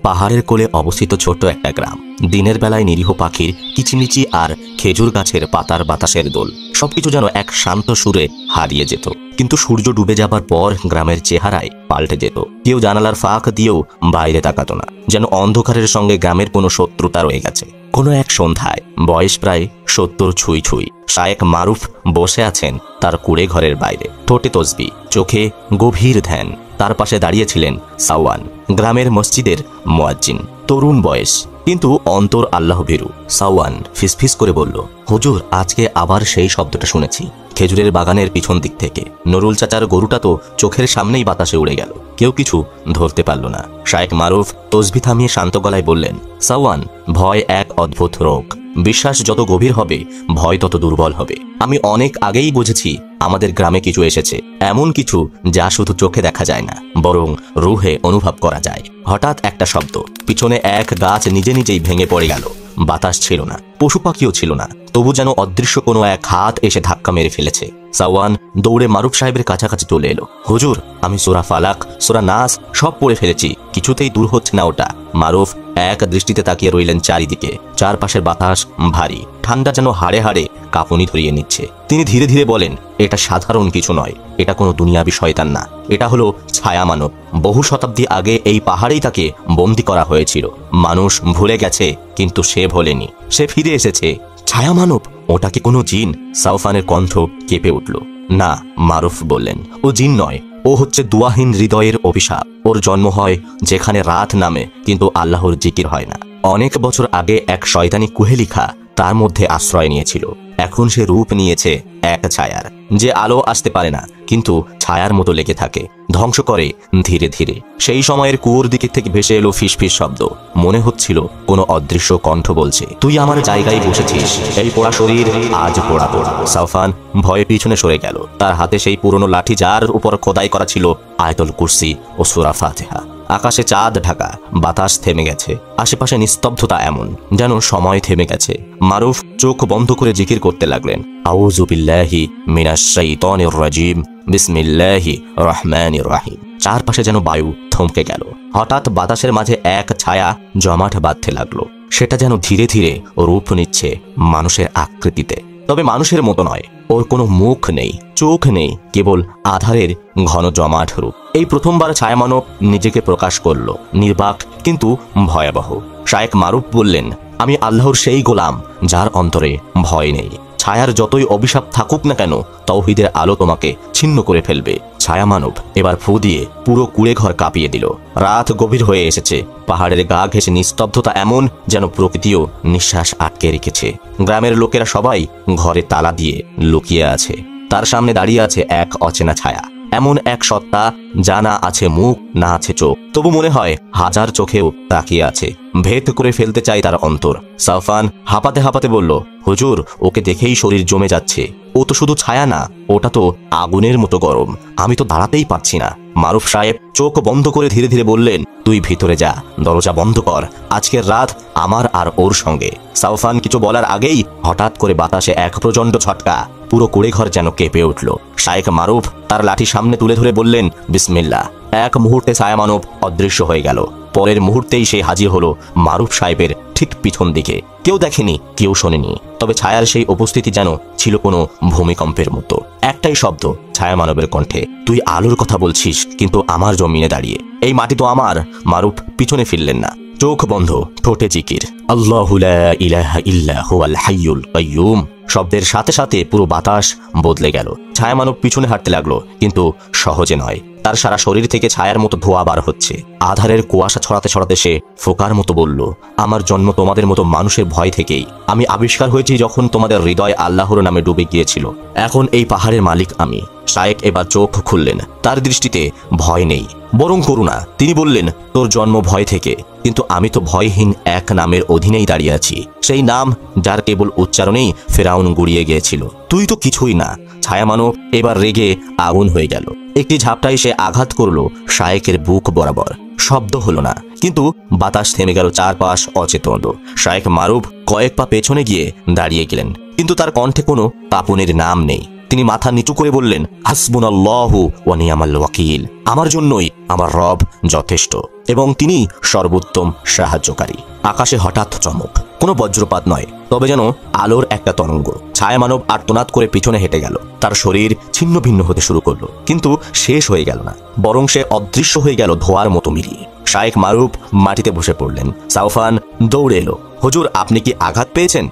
পাহাড়ের কোলে অবস্থিত ছোট্ট একটা গ্রাম। দিনের বেলায় নিরীহ পাখির কিচিমিচি আর খেজুর গাছের পাতার বাতাসের দোল সবকিছু যেন এক শান্ত সুরে হারিয়ে যেত। কিন্তু সূর্য ডুবে যাবার পর গ্রামের চেহারায় পাল্টে যেত। কেউ জানালার ফাঁক দিয়েও বাইরে তাকাতো না, যেন অন্ধকারের সঙ্গে গ্রামের কোনো শত্রুতা রয়ে গেছে। কোনো এক সন্ধ্যায়, বয়স প্রায় 70 ছুঁই ছুঁই, শায়েখ মারুফ বসে আছেন তার কুড়ে ঘরের বাইরে, ঠোঁটে তসবি, চোখে গভীর ধ্যান। তার পাশে দাঁড়িয়েছিলেন সাওয়ান, গ্রামের মসজিদের মুয়াজ্জিন। তরুণ বয়স, কিন্তু অন্তর আল্লাহ ভীরু। সাওয়ান ফিসফিস করে বলল, হুজুর, আজকে আবার সেই শব্দটা শুনেছি খেজুরের বাগানের পিছন দিক থেকে। নুরুল চাচার গরুটা তো চোখের সামনেই বাতাসে উড়ে গেল। কেউ কিছু ধরতে পারল না। শায়েখ মারুফ তসবি থামিয়ে শান্ত গলায় বললেন, সাওয়ান, ভয় এক অদ্ভুত রোগ। বিশ্বাস যত গভীর হবে, ভয় তত দুর্বল হবে। আমি অনেক আগেই বুঝেছি আমাদের গ্রামে কিছু এসেছে, এমন কিছু যা শুধু চোখে দেখা যায় না, বরং রুহে অনুভব করা যায়। হঠাৎ একটা শব্দ, পিছনে এক গাছ নিজে নিজেই ভেঙে পড়ে গেল। বাতাস ছিল না, পশু পাখিও ছিল না, তবু যেন অদৃশ্য কোনো এক হাত এসে ধাক্কা মেরে ফেলেছে। সাওয়ান দৌড়ে মারুফ সাহেবের কাছাকাছি চলে এলো। হুজুর, আমি সূরা ফালাক, সূরা নাস সব পড়ে ফেলেছি, কিছুতেই দূর হচ্ছে না ওটা। মারুফ এক দৃষ্টিতে তাকিয়ে রইলেন চারিদিকে। চারপাশের বাতাস ভারী, ঠান্ডা, যেন হাড়ে হাড়ে কাঁপুনি ধরিয়ে নিচ্ছে। তিনি ধীরে ধীরে বলেন, এটা সাধারণ কিছু নয়, এটা কোনো দুনিয়াবি শয়তান না, এটা হলো ছায়া মানব। বহু শতাব্দী আগে এই পাহাড়েই তাকে বন্দী করা হয়েছিল। মানুষ ভুলে গেছে, কিন্তু সে ভোলেনি, সে ফিরে এসেছে। ছায়া মানব? ওটা কি কোনো জিন? সাওফানের কণ্ঠ কেঁপে উঠল। না, মারুফ বললেন, ও জিন নয়, ও হচ্ছে দুয়াহীন হৃদয়ের অভিশাপ। ওর জন্ম হয় যেখানে রাত নামে কিন্তু আল্লাহর জিকির হয় না। অনেক বছর আগে এক শয়তানি কুহেলিখা তার মধ্যে আশ্রয় নিয়েছিল। এখন সে রূপ নিয়েছে এক ছায়ার, যে আলো আসতে পারে না, কিন্তু ছায়ার মতো লেগে থাকে, ধ্বংস করে ধীরে ধীরে। সেই সময়ের কুয়োর দিকে থেকে ভেসে এলো ফিসফিস শব্দ। মনে হচ্ছিল কোনো অদৃশ্য কণ্ঠ বলছে, তুই আমার জায়গায় বসেছিস, এই পোড়া শরীর আজ পোড়া পোড়া। সাওফান ভয়ে পিছনে সরে গেল। তার হাতে সেই পুরনো লাঠি, যার উপর খোদাই করা ছিল আয়াতুল কুরসি ও সূরা ফাতিহা। আকাশে চাঁদ ঢাকা, বাতাস থেমে গেছে, আশেপাশে নিস্তব্ধতা এমন যেন সময় থেমে গেছে। মারুফ চোখ বন্ধ করে জিকির করতে লাগলেন, আউযু বিল্লাহি মিনাশ শাইতানির রাজিম, বিসমিল্লাহির রহমানির রহিম। চারপাশে যেন বায়ু থমকে গেল। হঠাৎ বাতাসের মাঝে এক ছায়া জমাট বাঁধতে লাগলো। সেটা যেন ধীরে ধীরে রূপ নিচ্ছে মানুষের আকৃতিতে, তবে মানুষের মতো নয়। ওর কোনো মুখ নেই, চোখ নেই, কেবল আধারের ঘন জমাট রূপ। এই প্রথমবার ছায়ামানব নিজেকে প্রকাশ করল, নির্বাক কিন্তু ভয়াবহ। শায়েখ মারুফ বললেন, আমি আল্লাহর সেই গোলাম যার অন্তরে ভয় নেই। ছায়ার যতই অভিশাপ থাকুক না কেন, তাওহীদের আলো তোমাকে ছিন্ন করে ফেলবে। ছায়া মানব এবার ফু দিয়ে পুরো কুড়ে ঘর কাঁপিয়ে দিল। রাত গভীর হয়ে এসেছে। পাহাড়ের গা ঘেঁষে নিস্তব্ধতা এমন যেন প্রকৃতিও নিঃশ্বাস আটকে রেখেছে। গ্রামের লোকেরা সবাই ঘরে তালা দিয়ে লুকিয়ে আছে। তার সামনে দাঁড়িয়ে আছে এক অচেনা ছায়া, এমন এক সত্তা যা না আছে মুখ, না আছে চোখ, তবু মনে হয় হাজার চোখেও তাকিয়ে আছে। ভেদ করে ফেলতে চাই তার অন্তর। সাওফান হাঁপাতে হাঁপাতে বলল, হুজুর, ওকে দেখেই শরীর জমে যাচ্ছে। ও তো শুধু ছায়া না, ওটা তো আগুনের মতো গরম। আমি তো দাঁড়াতেই পারছি না। মারুফ সাহেব চোখ বন্ধ করে ধীরে ধীরে বললেন, তুই ভিতরে যা, দরজা বন্ধ কর, আজকের রাত আমার আর ওর সঙ্গে। সাওফান কিছু বলার আগেই হঠাৎ করে বাতাসে এক প্রচণ্ড ঝটকা, পুরো কুড়ে ঘর যেন কেঁপে উঠল। শায়েখ মারুফ তার লাঠি সামনে তুলে ধরে বললেন, বিসমিল্লাহ। এক মুহূর্তে ছায়া মানব অদৃশ্য হয়ে গেল। পরের মুহূর্তেই সে হাজির হলো মারুফ সাহেবের ঠিক পিছন দিকে। কেউ দেখেনি, কেউ শোনেনি, তবে ছায়ার সেই উপস্থিতি যেন ছিল কোনো ভূমিকম্পের মতো। একটাই শব্দ ছায়া মানবের কণ্ঠে, তুই আলোর কথা বলছিস, কিন্তু আমার জমিনে দাঁড়িয়ে। এই মাটি তো আমার। মারুফ পিছনে ফিরলেন না, চোখ বন্ধ, ঠোঁটে জিকির, আল্লাহু লা ইলাহা ইল্লা হুয়াল হাইয়ুল কাইয়ুম। শব্দের সাথে সাথে পুরো বাতাস বদলে গেল। ছায়া মানব পিছনে হাঁটতে লাগলো, কিন্তু সহজে নয়। তার সারা শরীর থেকে ছায়ার মতো ধোঁয়া বার হচ্ছে। আধারের কুয়াশা ছড়াতে ছড়াতে সে ফোকার মতো বলল, আমার জন্ম তোমাদের মতো মানুষের ভয় থেকেই। আমি আবিষ্কার হয়েছি যখন তোমাদের হৃদয় আল্লাহর নামে ডুবে গিয়েছিল। এখন এই পাহাড়ের মালিক আমি। শায়েখ এবার চোখ খুললেন। তার দৃষ্টিতে ভয় নেই, বরং করুণা। তিনি বললেন, তোর জন্ম ভয় থেকে, কিন্তু আমি তো ভয়হীন এক নামের অধীনেই দাঁড়িয়ে আছি, সেই নাম যার কেবল উচ্চারণেই ফেরাউন গুড়িয়ে গিয়েছিল। তুই তো কিছুই না। ছায়া মানব এবার রেগে আগুন হয়ে গেল। একটি ঝাপটায় সে আঘাত করল শায়েখের বুক বরাবর। শব্দ হলো না, কিন্তু বাতাস থেমে গেল। চারপাশ অচেতন। শায়েখ মারুফ কয়েক পা পেছনে গিয়ে দাঁড়িয়ে গেলেন, কিন্তু তার কণ্ঠে কোনো কাঁপুনির নাম নেই। তিনি মাথা নিচু করে বললেন, হাসবুনাল্লাহু ওয়া নি'মাল ওয়াকিল, আমার জন্যই আমার রব যথেষ্ট এবং তিনি সর্বোত্তম সাহায্যকারী। আকাশে হঠাৎ চমক, কোনো বজ্রপাত নয়, তবে যেন আলোর একটা তরঙ্গ। ছায়া মানব আর্তনাদ করে পিছনে হেঁটে গেল। তার শরীর ছিন্ন ভিন্ন হতে শুরু করলো, কিন্তু শেষ হয়ে গেল না, বরং সে অদৃশ্য হয়ে গেল ধোঁয়ার মতো মিলিয়ে। শায়েখ মারুফ মাটিতে বসে পড়লেন। সাউফান দৌড়ে এলো। হুজুর, আপনি কি আঘাত পেয়েছেন?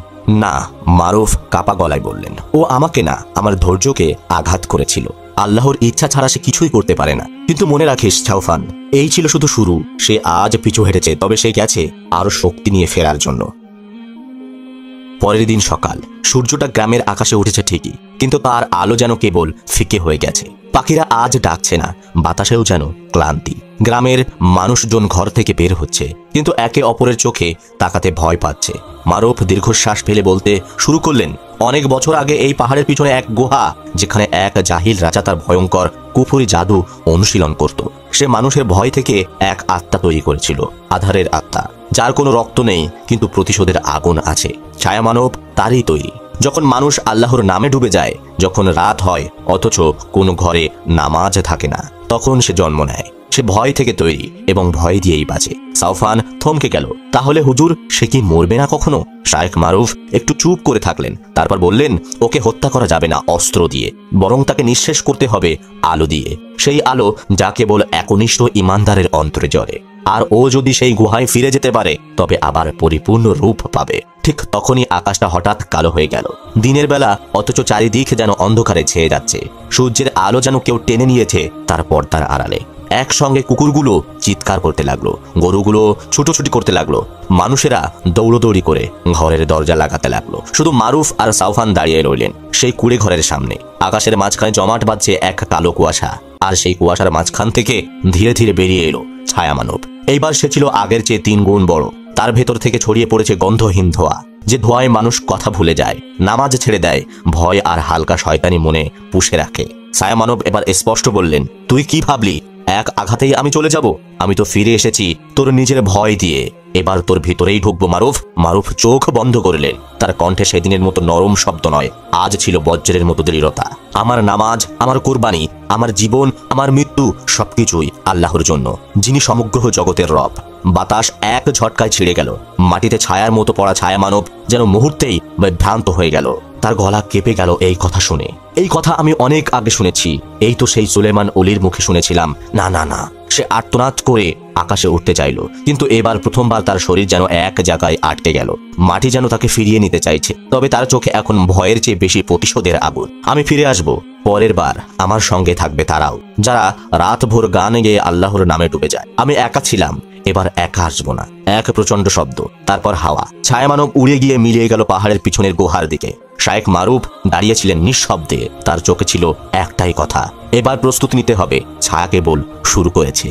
না, মারুফ কাপা গলায় বললেন। ও আমাকে না, আমার ধৈর্যকে আঘাত করেছিল। আল্লাহর ইচ্ছা ছাড়া সে কিছুই করতে পারে না। কিন্তু মনে রাখিস সাউফান, এই ছিল শুধু শুরু। সে আজ পিছু হেঁটেছে, তবে সে গেছে আরো শক্তি নিয়ে ফেরার জন্য। পরের দিন সকাল। সূর্যটা গ্রামের আকাশে উঠেছে ঠিকই, কিন্তু তার আলো যেন কেবল ফিকে হয়ে গেছে। পাখিরা আজ ডাকছে না, বাতাসেও যেন ক্লান্তি। গ্রামের মানুষজন ঘর থেকে বের হচ্ছে, কিন্তু একে অপরের চোখে তাকাতে ভয় পাচ্ছে। মারুফ দীর্ঘশ্বাস ফেলে বলতে শুরু করলেন, অনেক বছর আগে এই পাহাড়ের পিছনে এক গুহা, যেখানে এক জাহিল রাজা তার ভয়ঙ্কর কুফরি জাদু অনুশীলন করত। সে মানুষের ভয় থেকে এক আত্মা তৈরি করেছিল, আধারের আত্মা, যার কোনো রক্ত নেই, কিন্তু প্রতিশোধের আগুন আছে। ছায়া মানব তারই তৈরি। যখন মানুষ আল্লাহর নামে ডুবে যায়, যখন রাত হয় অথচ কোনো ঘরে নামাজ থাকে না, তখন সে জন্ম নেয়। সে ভয় থেকে তৈরি এবং ভয় দিয়েই বাঁচে। সাউফান থমকে গেল। তাহলে হুজুর, সে কি মরবে না কখনো? শায়েখ মারুফ একটু চুপ করে থাকলেন, তারপর বললেন, ওকে হত্যা করা যাবে না অস্ত্র দিয়ে, বরং তাকে নিঃশেষ করতে হবে আলো দিয়ে। সেই আলো যা কেবল একনিষ্ঠ ইমানদারের অন্তরে জ্বলে। আর ও যদি সেই গুহায় ফিরে যেতে পারে, তবে আবার পরিপূর্ণ রূপ পাবে। ঠিক তখনই আকাশটা হঠাৎ কালো হয়ে গেল। দিনের বেলা, অথচ চারিদিক যেন অন্ধকারে ছেয়ে যাচ্ছে। সূর্যের আলো যেন কেউ টেনে নিয়েছে তার পর্দার আড়ালে। একসঙ্গে কুকুরগুলো চিৎকার করতে লাগলো, গরুগুলো ছুটোছুটি করতে লাগলো, মানুষেরা দৌড়দৌড়ি করে ঘরের দরজা লাগাতে লাগলো। শুধু মারুফ আর সাউফান দাঁড়িয়ে রইলেন সেই কুড়ে ঘরের সামনে। আকাশের মাঝখানে জমাট বাঁধছে এক কালো কুয়াশা, আর সেই কুয়াশার মাঝখান থেকে ধীরে ধীরে বেরিয়ে এলো ছায়া মানব। এইবার সে ছিল আগের চেয়ে 3 গুণ বড়। তার ভেতর থেকে ছড়িয়ে পড়েছে গন্ধহীন ধোঁয়া, যে ধোঁয়ায় মানুষ কথা ভুলে যায়, নামাজ ছেড়ে দেয়, ভয় আর হালকা শয়তানি মনে পুষে রাখে। ছায়া মানব এবার স্পষ্ট বললেন, তুই কি ভাবলি এক আঘাতেই আমি চলে যাব? আমি তো ফিরে এসেছি তোর নিজের ভয় দিয়ে। এবার তোর ভিতরেই ঢুকবো মারুফ। মারুফ চোখ বন্ধ করলেন। তার কণ্ঠে সেদিনের মতো নরম শব্দ নয়, আজ ছিল বজ্রের মতো দৃঢ়তা। আমার নামাজ, আমার কুরবানি, আমার জীবন, আমার মৃত্যু, সবকিছুই আল্লাহর জন্য, যিনি সমগ্র জগতের রব। বাতাস এক ঝটকায় ছিঁড়ে গেল। মাটিতে ছায়ার মতো পড়া ছায়া মানব যেন মুহূর্তেই বিভ্রান্ত হয়ে গেল। তার গলা কেঁপে গেল এই কথা শুনে। এই কথা আমি অনেক আগে শুনেছি। এই তো সেই সুলেমান ওলির মুখে শুনেছিলাম। না না না, সে আর্তনাদ করে আকাশে উঠতে চাইল, কিন্তু এবার প্রথমবার তার শরীর যেন এক জায়গায় আটকে গেল। মাটি যেন তাকে ফিরিয়ে নিতে চাইছে, তবে তার চোখে এখন ভয়ের চেয়ে বেশি প্রতিশোধের আগুন। আমি ফিরে আসব, পরের বার আমার সঙ্গে থাকবে তারাও, যারা রাত ভোর গান গেয়ে আল্লাহর নামে ডুবে যায়। আমি একা ছিলাম, এবার একা আসবো না। এক প্রচন্ড শব্দ, তারপর হাওয়া। ছায়া মানব উড়ে গিয়ে মিলিয়ে গেল পাহাড়ের পিছনের গুহার দিকে। শায়েখ মারুফ দাঁড়িয়েছিলেন নিঃশব্দে। তার চোখে ছিল একটাই কথা, এবার প্রস্তুতি নিতে হবে। ছায়া কেবল শুরু করেছে।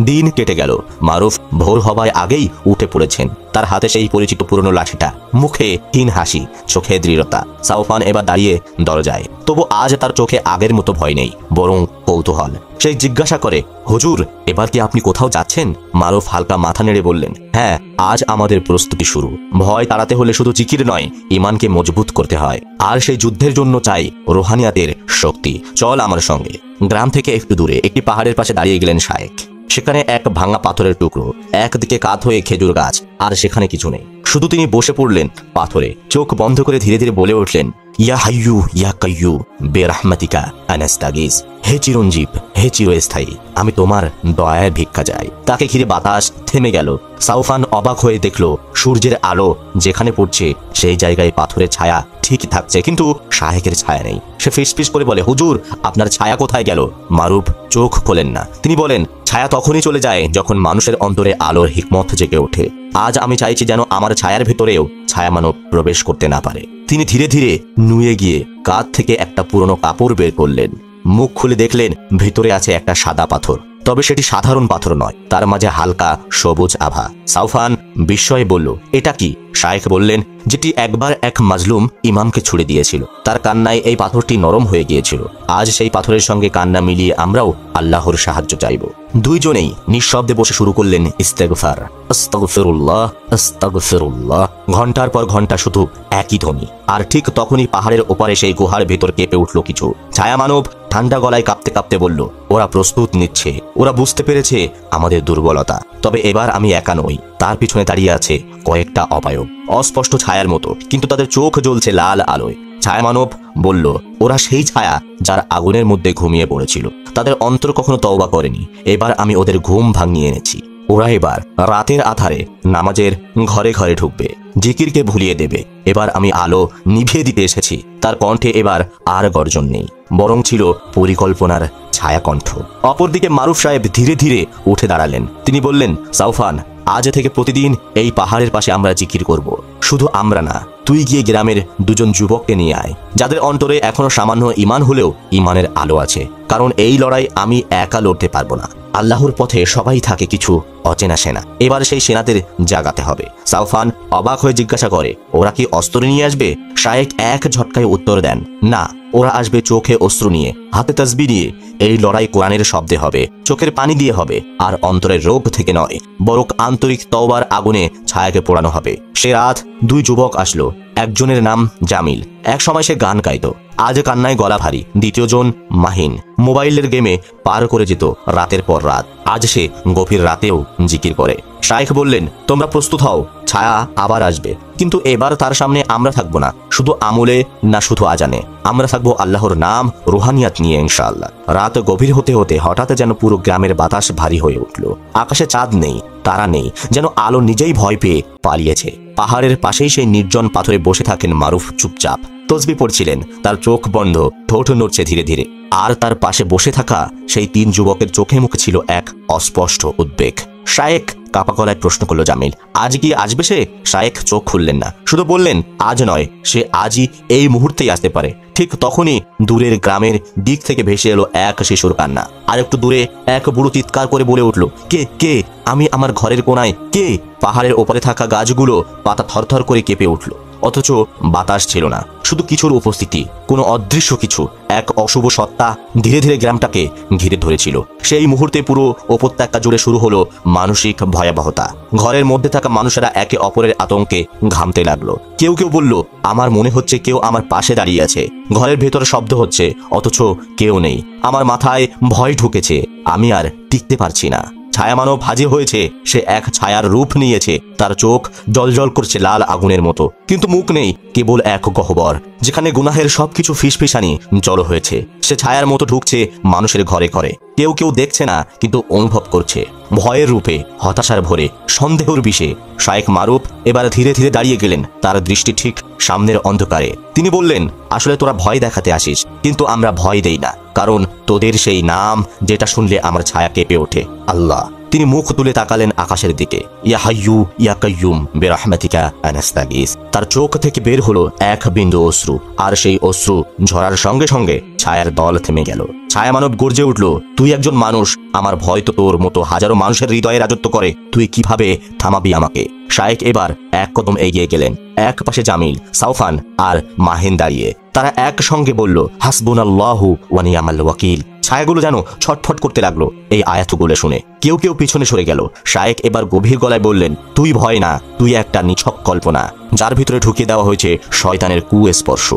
দিন কেটে গেল। মারুফ ভোর হওয়ায় আগেই উঠে পড়েছেন। তার হাতে সেই পরিচিত পুরনো লাঠিটা, মুখে হীন হাসি, চোখে দৃঢ়তা। সাউফান এবার দাঁড়িয়ে দরজায়। তবু আজ তার চোখে আগের মতো ভয় নেই, বরং কৌতূহল। সে জিজ্ঞাসা করে, হুজুর, এবার কি আপনি কোথাও যাচ্ছেন? মারুফ হালকা মাথা নেড়ে বললেন, হ্যাঁ, আজ আমাদের প্রস্তুতি শুরু। ভয় তাড়াতে হলে শুধু জিকির নয়, ইমানকে মজবুত করতে হয়। আর সেই যুদ্ধের জন্য চাই রুহানিয়াতের শক্তি। চল আমার সঙ্গে। গ্রাম থেকে একটু দূরে একটি পাহাড়ের পাশে দাঁড়িয়ে গেলেন শায়েখ। সেখানে এক ভাঙা পাথরের টুকরো, একদিকে কাত হয়ে খেজুর গাছ, আর সেখানে কিছু নেই। শুধু তিনি বসে পড়লেন পাথরে, চোখ বন্ধ করে ধীরে ধীরে বলে উঠলেন, ইয়া হাইয়ু ইয়া কাইয়ু বেরাহমাতিকা আনাস্তাগিস। হে চিরঞ্জীব, হে চিরস্থায়ী, আমি তোমার দয়ার ভিক্ষা চাই। তাকে ঘিরে বাতাস থেমে গেল। সাউফান অবাক হয়ে দেখল, সূর্যের আলো যেখানে পড়ছে সেই জায়গায় পাথরের ছায়া ঠিকই থাকছে, কিন্তু শায়েখের ছায়া নেই। সে ফিসফিস করে বলে, হুজুর, আপনার ছায়া কোথায় গেল? মারুফ চোখ খোলেন না। তিনি বলেন, ছায়া তখনই চলে যায় যখন মানুষের অন্তরে আলোর হিকমত জেগে ওঠে। আজ আমি চাইছি যেন আমার ছায়ার ভেতরেও ছায়া মানব প্রবেশ করতে না পারে। তিনি ধীরে ধীরে নুয়ে গিয়ে কাঁধ থেকে একটা পুরনো কাপড় বের করলেন। মুখ খুলে দেখলেন ভিতরে আছে একটা সাদা পাথর। তবে সেটি সাধারণ পাথর নয়, তার মাঝে হালকা সবুজ আভা। সাউফান বিস্ময়ে বলল, এটা কি? শায়েখ বললেন, যেটি একবার এক মাজলুম ইমামকে ছুড়ে দিয়েছিল। তার কান্নায় এই পাথরটি নরম হয়ে গিয়েছিল। আজ সেই পাথরের সঙ্গে কান্না মিলিয়ে আমরাও আল্লাহর সাহায্য চাইব। দুইজনেই নিঃশব্দে বসে শুরু করলেন ইস্তেগফার। আস্তাগফিরুল্লাহ, আস্তাগফিরুল্লাহ। ঘন্টার পর ঘন্টা শুধু একই ধ্বনি। আর ঠিক তখনই পাহাড়ের ওপারে সেই গুহার ভেতর কেঁপে উঠল কিছু। ছায়া মানব ঠান্ডা গলায় কাঁপতে কাঁপতে বলল, ওরা প্রস্তুত নিচ্ছে, ওরা বুঝতে পেরেছে আমাদের দুর্বলতা। তবে এবার আমি একা নই, তার পিছনে দাঁড়িয়ে আছে কয়েকটা অপায়ব, অস্পষ্ট ছায়ার মতো, কিন্তু তাদের চোখ জ্বলছে লাল আলোয়। ছায়া মানব বলল, ওরা সেই ছায়া যার আগুনের মধ্যে ঘুমিয়ে পড়েছিল। তাদের অন্তর কখনো তওবা করেনি, এবার আমি ওদের ঘুম ভাঙিয়ে এনেছি। ওরা এবার রাতের আধারে নামাজের ঘরে ঘরে ঢুকবে, জিকিরকে ভুলিয়ে দেবে। এবার আমি আলো নিভিয়ে দিতে এসেছি। তার কণ্ঠে এবার আর গর্জন নেই, বরং ছিল পরিকল্পনার ছায়া কণ্ঠ। অপরদিকে মারুফ সাহেব ধীরে ধীরে উঠে দাঁড়ালেন। তিনি বললেন, সাউফান, আজ থেকে প্রতিদিন এই পাহাড়ের পাশে আমরা জিকির করব। শুধু আমরা না, তুই গিয়ে গ্রামের দুজন যুবককে নিয়ে আয়, যাদের অন্তরে এখনো সামান্য ঈমান হলেও ঈমানের আলো আছে। কারণ এই লড়াই আমি একা লড়তে পারবো না। আল্লাহর পথে সবাই থাকে কিছু অচেনা সেনা, এবার সেই সেনাদের জাগাতে হবে। সাউফান অবাক হয়ে জিজ্ঞাসা করে, ওরা কি অস্ত্র নিয়ে আসবে? শায়েক এক ঝটকায় উত্তর দেন, না, ওরা আসবে চোখে অস্ত্র নিয়ে, হাতে তাসবিহ নিয়ে। এই লড়াই কোরআনের শব্দে হবে, চোখের পানি দিয়ে হবে, আর অন্তরের রোগ থেকে নয়, বরং আন্তরিক তওবার আগুনে ছায়াকে পোড়ানো হবে। সে রাত দুই যুবক আসলো। একজনের নাম জামিল, এক সময় সে গান গাইত, আজ কান্নায় গলা ভারী। দ্বিতীয়জন মাহিন, মোবাইলের গেমে পার করে যেত রাতের পর রাত, আজ সে গভীর রাতেও জিকির করে। শায়েখ বললেন, তোমরা প্রস্তুত হও, ছায়া আবার আসবে, কিন্তু এবার তার সামনে আমরা থাকবো না শুধু আমলে, না শুধু আজানে, আমরা থাকবো আল্লাহর নাম, রুহানিয়াত নিয়ে ইনশাআল্লাহ। রাত গভীর হতে হতে হঠাৎ যেন পুরো গ্রামের বাতাস ভারী হয়ে উঠল। আকাশে চাঁদ নেই, তারা নেই, যেন আলো নিজেই ভয় পেয়ে পালিয়েছে। পাহাড়ের পাশেই সেই নির্জন পাথরে বসে থাকেন মারুফ, চুপচাপ তসবিহ পড়ছিলেন, তার চোখ বন্ধ, ঠোঁট নড়ছে ধীরে ধীরে। আর তার পাশে বসে থাকা সেই তিন যুবকের চোখে মুখে ছিল এক অস্পষ্ট উদ্বেগ। শায়েক কাপা গলায় প্রশ্ন করল, জামিল, আজ কি আসবে সে? শায়েক চোখ খুললেন না, শুধু বললেন, আজ নয়, সে আজই, এই মুহূর্তেই আসতে পারে। ঠিক তখনই দূরের গ্রামের দিক থেকে ভেসে এলো এক শিশুর কান্না। আর একটু দূরে এক বুড়ো চিৎকার করে বলে উঠল, কে কে? আমি আমার ঘরের কোনায়, কে? পাহাড়ের ওপরে থাকা গাছগুলো পাতা থরথর করে কেঁপে উঠল, অথচ বাতাস ছিল না, শুধু কিছুর উপস্থিতি, কোনো অদৃশ্য কিছু, এক অশুভ সত্তা ধীরে ধীরে গ্রামটাকে ঘিরে ধরেছিল। সেই মুহূর্তে পুরো উপত্যকা জুড়ে শুরু হলো মানসিক ভয়াবহতা। ঘরের মধ্যে থাকা মানুষেরা একে অপরের আতঙ্কে ঘামতে লাগলো। কেউ কেউ বলল, আমার মনে হচ্ছে কেউ আমার পাশে দাঁড়িয়ে আছে। ঘরের ভেতরে শব্দ হচ্ছে, অথচ কেউ নেই। আমার মাথায় ভয় ঢুকেছে, আমি আর টিকতে পারছি না। ছায়া মানব হাজির হয়েছে, সে এক ছায়ার রূপ নিয়েছে, তার চোখ জলজল করছে লাল আগুনের মতো, কিন্তু মুখ নেই, কেবল এক গহ্বর, যেখানে গুনাহের সবকিছু ফিসফিসানি জড়ো হয়েছে। সে ছায়ার মতো ঢুকছে মানুষের ঘরে ঘরে, কেউ কেউ দেখছে না, কিন্তু অনুভব করছে, ভয়ের রূপে, হতাশার ভরে, সন্দেহের বিষে। শায়েখ মারুফ এবার ধীরে ধীরে দাঁড়িয়ে গেলেন, তার দৃষ্টি ঠিক সামনের অন্ধকারে। তিনি বললেন, আসলে তোরা ভয় দেখাতে আসিস, কিন্তু আমরা ভয় দেই না, কারণ তোদের সেই নাম যেটা শুনলে আমার ছায়া কেঁপে ওঠে, আল্লাহ। তিনি মুখ তুলে তাকালেন আকাশের দিকে, ইয়া হাইয়ু ইয়া কাইয়ুম বিরহমাতিকা আনাস্তাগীস। তার চোখ থেকে বের হলো এক বিন্দু অশ্রু, আর সেই অশ্রু ঝরার সঙ্গে সঙ্গে ছায়ার দল থেমে গেল। ছায়া মানব গর্জে উঠল, তুই একজন মানুষ, আমার ভয় তো তোর মতো হাজারো মানুষের হৃদয়ে রাজত্ব করে, তুই কিভাবে থামাবি আমাকে? শায়েক এবার এক কদম এগিয়ে গেলেন। এক পাশে জামিল, সাউফান আর মাহিন দাঁড়িয়ে। তারা একসঙ্গে বলল, হাসবুনাল্লাহু ওয়া নি'মাল ওয়াকিল। ছায়াগুলো যেন ছটফট করতে লাগলো এই আয়াতগুলো শুনে। কেউ কেউ পিছনে সরে গেল। শায়েক এবার গভীর গলায় বললেন, তুই ভয় না, তুই একটা নিছক কল্পনা, যার ভিতরে ঢুকিয়ে দেওয়া হয়েছে শয়তানের কুস্পর্শ,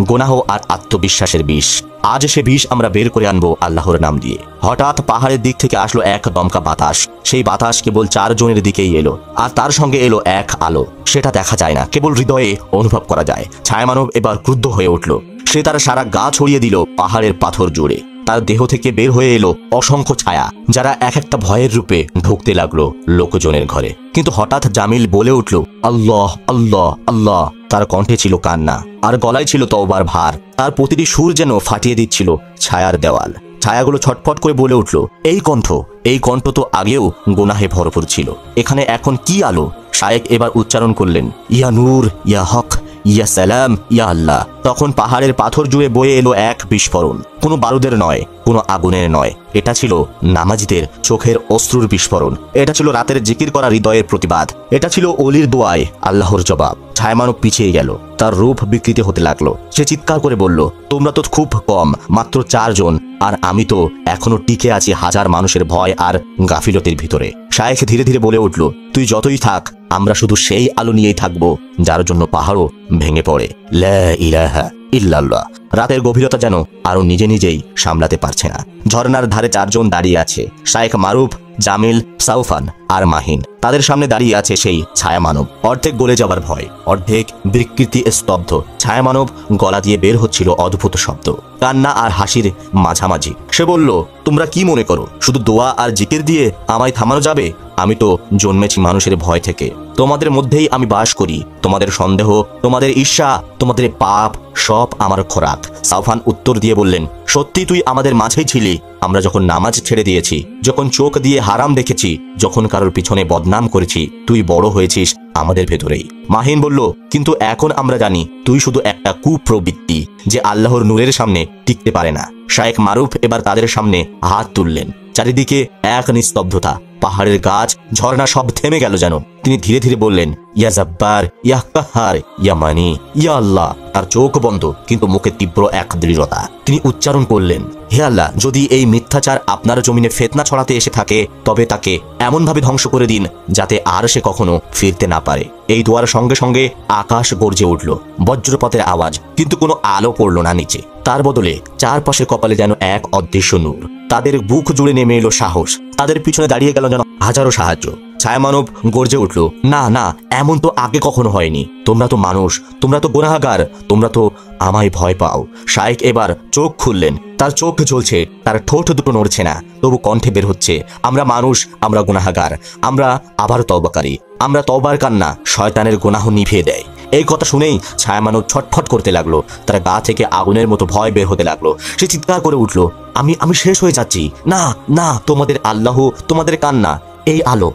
গুনাহ আর আত্মবিশ্বাসের বিষ। আজ সে বিষ আমরা বের করে আনবো আল্লাহর নাম দিয়ে। হঠাৎ পাহাড়ের দিক থেকে আসলো এক দমকা বাতাস। সেই বাতাস কেবল 4 জনের দিকেই এলো, আর তার সঙ্গে এলো এক আলো। সেটা দেখা যায় না, কেবল হৃদয়ে অনুভব করা যায়। ছায়ামানব এবার ক্রুদ্ধ হয়ে উঠল। সে তার সারা গা ছড়িয়ে দিল পাহাড়ের পাথর জুড়ে। তার দেহ থেকে বের হয়ে এলো অসংখ্য ছায়া, যারা এক একটা ভয়ের রূপে ঢুকতে লাগলো লোকজনের ঘরে। কিন্তু হঠাৎ জামিল বলে উঠল, আল্লাহ আল্লাহ আল্লাহ। তার কণ্ঠে ছিল কান্না, আর গলায় ছিল তওবার ভার। তার প্রতিটি সুর যেন ফাটিয়ে দিচ্ছিল ছায়ার দেওয়াল। ছায়াগুলো ছটফট করে বলে উঠল, এই কণ্ঠ তো আগেও গুনাহে ভরপুর ছিল, এখানে এখন কি আলো? শায়েক এবার উচ্চারণ করলেন, ইয়া নূর ইয়া হক ইয়া সালাম ইয়া আল্লাহ। তখন পাহাড়ের পাথর জুড়ে বয়ে এলো এক বিস্ফোরণ, কোনো বারুদের নয়, কোনো আগুনের নয়, এটা ছিল নামাজিদের চোখের অশ্রুর বিস্ফোরণ। এটা ছিল রাতের জিকির করা হৃদয়ের প্রতিবাদ। এটা ছিল অলির দোয়ায় আল্লাহর জবাব। ছায়ামানব পিছিয়ে গেল, তার রূপ বিকৃতি হতে লাগলো। সে চিৎকার করে বলল, তোমরা তো খুব কম, মাত্র 4 জন, আর আমি তো এখনো টিকে আছি হাজার মানুষের ভয় আর গাফিলতির ভিতরে। শায়েখ ধীরে ধীরে বলে উঠল, তুই যতই থাক, আমরা শুধু সেই আলো নিয়েই থাকবো যার জন্য পাহাড়ও ভেঙে পড়ে। লা ইলাহা ইল্লাল্লাহ। রাতের গভীরতা যেন আরো নিজেই সামলাতে পারছে না। ঝর্ণার ধারে 4 জন দাঁড়িয়ে আছে, শায়েখ মারুফ, জামিল, সাউফান আর মাহিন। তাদের সামনে দাঁড়িয়ে আছে সেই ছায়া মানব, অর্ধেক গলে যাবার ভয়, অর্ধেক বিকৃতি স্তব্ধ। ছায়া মানব গলা দিয়ে বের হচ্ছিল অদ্ভুত শব্দ, কান্না আর হাসির মাঝামাঝি। সে বলল, তোমরা কি মনে করো শুধু দোয়া আর জিকির দিয়ে আমায় থামানো যাবে? আমি তো জন্মেছি মানুষের ভয় থেকে। তোমাদের মধ্যেই আমি বাস করি। তোমাদের সন্দেহ, তোমাদের ঈর্ষা, তোমাদের পাপ সব আমার খোরাক। সাউফান উত্তর দিয়ে বললেন, সত্যি তুই আমাদের মাঝেই ছিলি। আমরা যখন নামাজ ছেড়ে দিয়েছি, যখন চোখ দিয়ে হারাম দেখেছি, যখন কারোর পিছনে বদনাম করেছি, তুই বড় হয়েছিস আমাদের ভেতরেই। মাহিন বলল, কিন্তু এখন আমরা জানি তুই শুধু একটা কুপ্রবৃত্তি যে আল্লাহর নূরের সামনে টিকতে পারে না। শায়েখ মারুফ এবার তাদের সামনে হাত তুললেন। চারিদিকে এক নিস্তব্ধতা। পাহাড়ের গাছ, ঝর্ণা সব থেমে গেল যেন। তিনি ধীরে ধীরে বললেন, ইয়া জব্বার, ইয়া কাহার, ইয়া মানি, ইয়া আল্লাহ। তার চোখ বন্ধ, কিন্তু মুখে তীব্র এক দৃঢ়তা। তিনি উচ্চারণ করলেন, হে আল্লাহ, যদি এই মিথ্যাচার আপনার জমিনে ফিতনা ছড়াতে এসে থাকে, তবে তাকে এমনভাবে ধ্বংস করে দিন যাতে আর সে কখনো ফিরতে না পারে। এই দোয়ার সঙ্গে সঙ্গে আকাশ গর্জে উঠল, বজ্রপাতের আওয়াজ, কিন্তু কোনো আলো পড়ল না নিচে। তার বদলে চারপাশে কপালে যেন এক অদৃশ্য নূর। তাদের বুক জুড়ে নেমে এলো সাহস। তাদের পিছনে দাঁড়িয়ে গেল যেন হাজারো সাহায্য। ছায়ামানব গর্জে উঠল, না না, এমন তো আগে কখনো হয়নি। তোমরা তো মানুষ, তোমরা তো গুনাহগার, তোমরা তো আমায় ভয় পাও। শায়েখ এবার চোখ খুললেন। তার চোখ জ্বলছে, তার ঠোঁট দুটো নড়ছে না, তবু কণ্ঠে বের হচ্ছে, আমরা মানুষ, আমরা গুনাহগার, আমরা আবার তওবাকারী। আমরা তওবার কান্না শয়তানের গুনাহ নিভিয়ে দেয়। এই কথা শুনেই ছায়ামানব ছটফট করতে লাগলো। তার গা থেকে আগুনের মতো ভয় বের হতে লাগলো। সে চিৎকার করে উঠল, আমি শেষ হয়ে যাচ্ছি। না না, তোমাদের আল্লাহ, তোমাদের কান্না, এই আলো,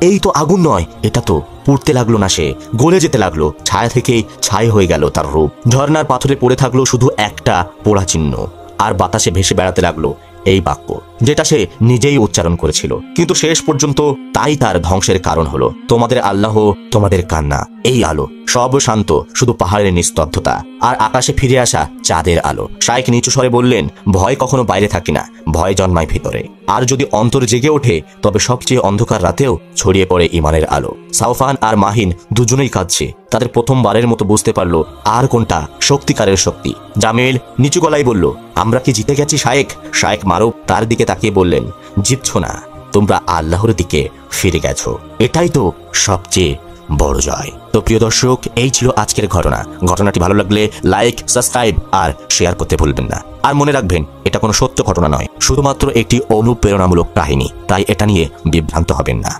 এই তো আগুন নয়, এটা তো। পুড়তে লাগলো না, সে গলে যেতে লাগলো। ছায়া থেকেই ছাই হয়ে গেল তার রূপ। ঝর্ণার পাথরে পড়ে থাকলো শুধু একটা পোড়া চিহ্ন, আর বাতাসে ভেসে বেড়াতে লাগলো এই বাক্য, যেটা সে নিজেই উচ্চারণ করেছিল। কিন্তু শেষ পর্যন্ত তাই তার ধ্বংসের কারণ হলো। তোমাদের আল্লাহ, তোমাদের কান্না, এই আলো। সব শান্ত, শুধু পাহাড়ের নিস্তব্ধতা আর আকাশে ফিরে আসা চাঁদের আলো। শায়েখ নিচু স্বরে বললেন, ভয় কখনো বাইরে থাকে না, ভয় জন্মায় ভিতরে। আর যদি অন্তর জেগে ওঠে, তবে সবচেয়ে অন্ধকার রাতেও ছড়িয়ে পড়ে ইমানের আলো। সাউফান আর মাহিন দুজনেই কাঁদছে। তাদের প্রথমবারের মতো বুঝতে পারলো আর কোনটা সত্যিকারের শক্তি। জামিল নিচু গলায় বলল, আমরা কি জিতে গেছি শায়েখ? শায়েখ মারুফ তার দিকে তাকিয়ে বললেন, জিতছ না, তোমরা আল্লাহর দিকে ফিরে গেছো। এটাই তো সবচেয়ে বড় জয়। তো প্রিয় দর্শক, এই ছিল আজকের ঘটনা। ঘটনাটি ভালো লাগলে লাইক, সাবস্ক্রাইব আর শেয়ার করতে ভুলবেন না। আর মনে রাখবেন, এটা কোনো সত্য ঘটনা নয়, শুধুমাত্র একটি অনুপ্রেরণামূলক কাহিনী। তাই এটা নিয়ে বিভ্রান্ত হবেন না।